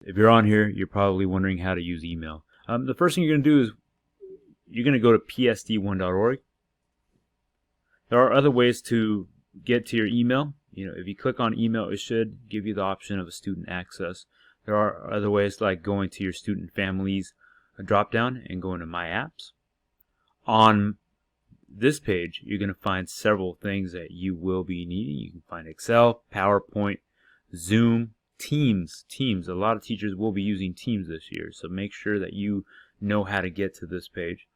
If you're on here, you're probably wondering how to use email. The first thing you're going to do is you're going to go to psd1.org. There are other ways to get to your email. If you click on email, it should give you the option of a student access. There are other ways like going to your student families drop down and going to My Apps. On this page, you're going to find several things that you will be needing. You can find Excel, PowerPoint, Zoom, Teams. A lot of teachers will be using Teams this year, so make sure that you know how to get to this page.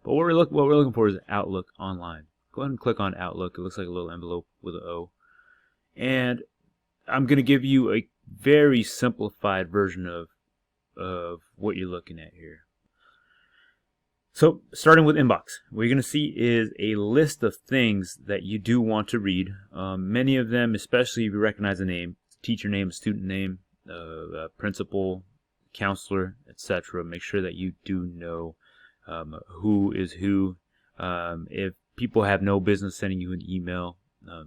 But what we're looking for is Outlook Online. Go ahead and click on Outlook. It looks like a little envelope with an O. And I'm going to give you a very simplified version of what you're looking at here. So starting with inbox, what you're going to see is a list of things that you do want to read. Many of them, especially if you recognize a name, teacher name, student name, principal, counselor, etc. Make sure that you do know who is who. If people have no business sending you an email,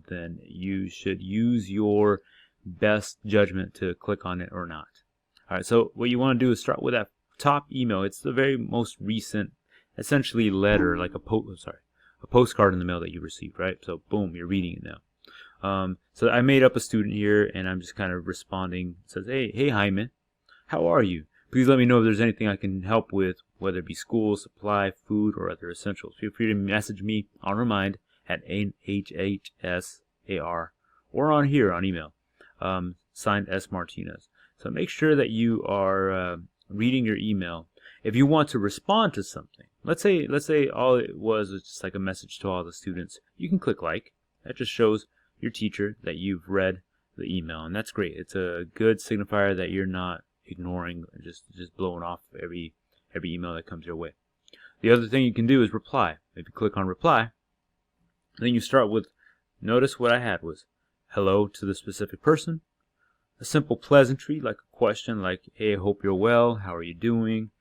then you should use your best judgment to click on it or not. Alright, so what you want to do is start with that top email. It's the very most recent, essentially letter, like a postcard in the mail that you received, right? So boom, you're reading it now. So I made up a student here, and I'm just kind of responding. It says, hey Jaime, how are you? Please let me know if there's anything I can help with, whether it be school, supply, food, or other essentials. Feel free to message me on Remind at NHHS AR or on here on email. Signed S. Martinez. So make sure that you are reading your email. If you want to respond to something, let's say all it was just like a message to all the students, you can click like. That just shows your teacher that you've read the email, and that's great. It's a good signifier that you're not ignoring, just blowing off every email that comes your way. The other thing you can do is reply. If you click on reply, then you start with, notice what I had was hello to the specific person, a simple pleasantry like a question like, hey, I hope you're well, how are you doing,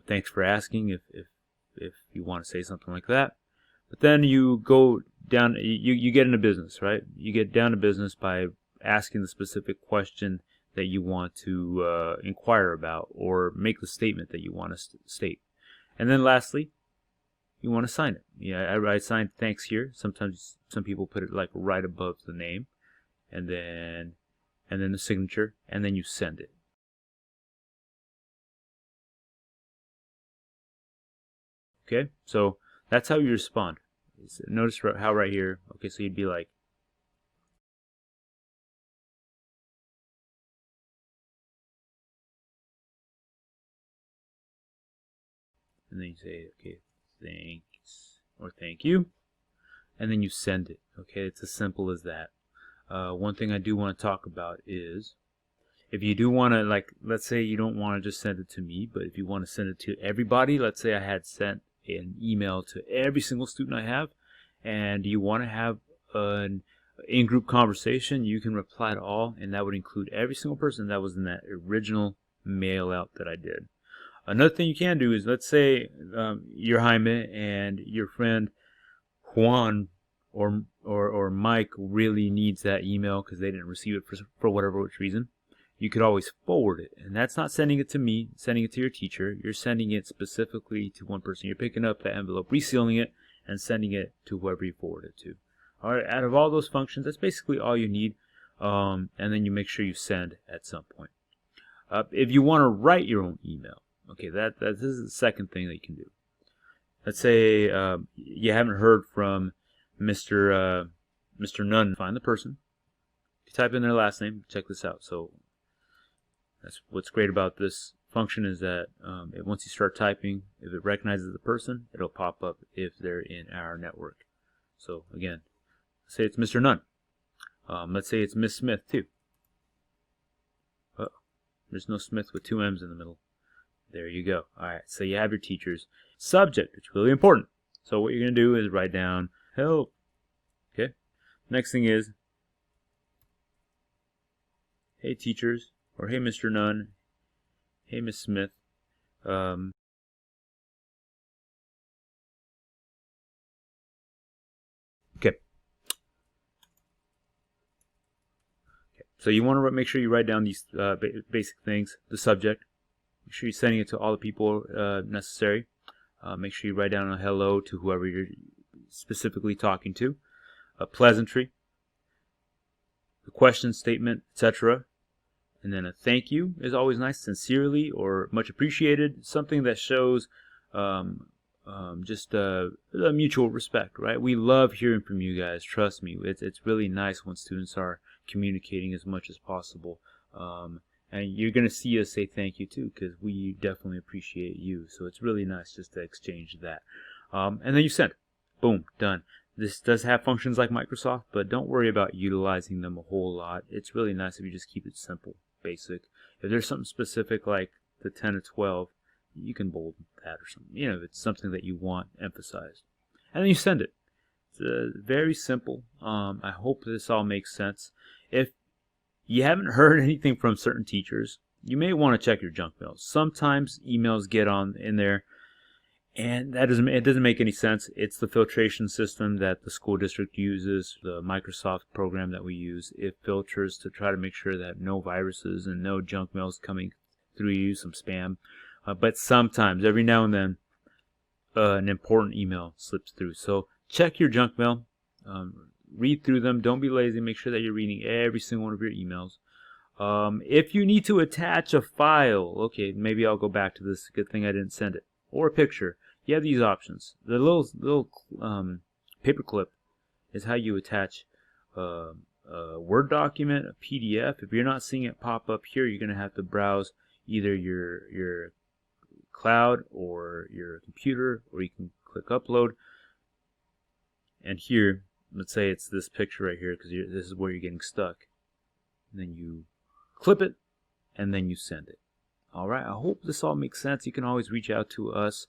thanks for asking, if you want to say something like that. But then you go down, you get into business, right? You get down to business by asking the specific question that you want to inquire about, or make the statement that you want to state. And then lastly, you want to sign it. Yeah, I signed thanks here. Sometimes some people put it like right above the name, and then the signature, and then you send it. Okay, so that's how you respond. Notice how right here, okay, so you'd be like, and then you say, okay, thanks, or thank you, and then you send it. Okay, it's as simple as that. One thing I do want to talk about is, if you do want to, like, let's say you don't want to just send it to me, but if you want to send it to everybody, let's say I had sent an email to every single student I have, and you want to have an in-group conversation, you can reply to all, and that would include every single person that was in that original mail out that I did. Another thing you can do is, let's say you're Jaime and your friend Juan or Mike really needs that email because they didn't receive it for whatever which reason. You could always forward it, and that's not sending it to me, sending it to your teacher. You're sending it specifically to one person. You're picking up that envelope, resealing it, and sending it to whoever you forward it to. All right, out of all those functions, that's basically all you need, and then you make sure you send at some point. If you want to write your own email, okay, this is the second thing that you can do. Let's say you haven't heard from Mr. Nunn. Find the person. If you type in their last name, check this out. So that's what's great about this function is that once you start typing, if it recognizes the person, it'll pop up if they're in our network. So again, let's say it's Mr. Nunn. Let's say it's Miss Smith too. There's no Smith with two M's in the middle. There you go. Alright, so you have your teachers. Subject, which is really important. So what you're going to do is write down help. Okay. Next thing is, hey teachers, or hey Mr. Nunn, hey Miss Smith. Okay. So you want to make sure you write down these basic things. The subject. Make sure you're sending it to all the people necessary. Make sure you write down a hello to whoever you're specifically talking to. A pleasantry. The question statement, etc. And then a thank you is always nice, sincerely or much appreciated. Something that shows just a mutual respect, right? We love hearing from you guys. Trust me, it's really nice when students are communicating as much as possible. And you're going to see us say thank you too, because we definitely appreciate you. So it's really nice just to exchange that. And then you send. Boom, done. This does have functions like Microsoft, but don't worry about utilizing them a whole lot. It's really nice if you just keep it simple, basic. If there's something specific like the 10 or 12, you can bold that or something. You know, if it's something that you want emphasized. And then you send it. It's very simple. I hope this all makes sense. If you haven't heard anything from certain teachers, you may want to check your junk mail. Sometimes emails get in there, and it doesn't make any sense. It's the filtration system that the school district uses, the Microsoft program that we use. It filters to try to make sure that no viruses and no junk mails coming through you, some spam. But sometimes, every now and then, an important email slips through. So check your junk mail. Read through them. Don't be lazy. Make sure that you're reading every single one of your emails. If you need to attach a file, okay, maybe I'll go back to this. Good thing I didn't send it. Or a picture. You have these options. The little paper clip is how you attach a Word document, a PDF. If you're not seeing it pop up here, you're going to have to browse either your cloud or your computer, or you can click upload. And here, let's say it's this picture right here, because this is where you're getting stuck. And then you clip it, and then you send it. Alright, I hope this all makes sense. You can always reach out to us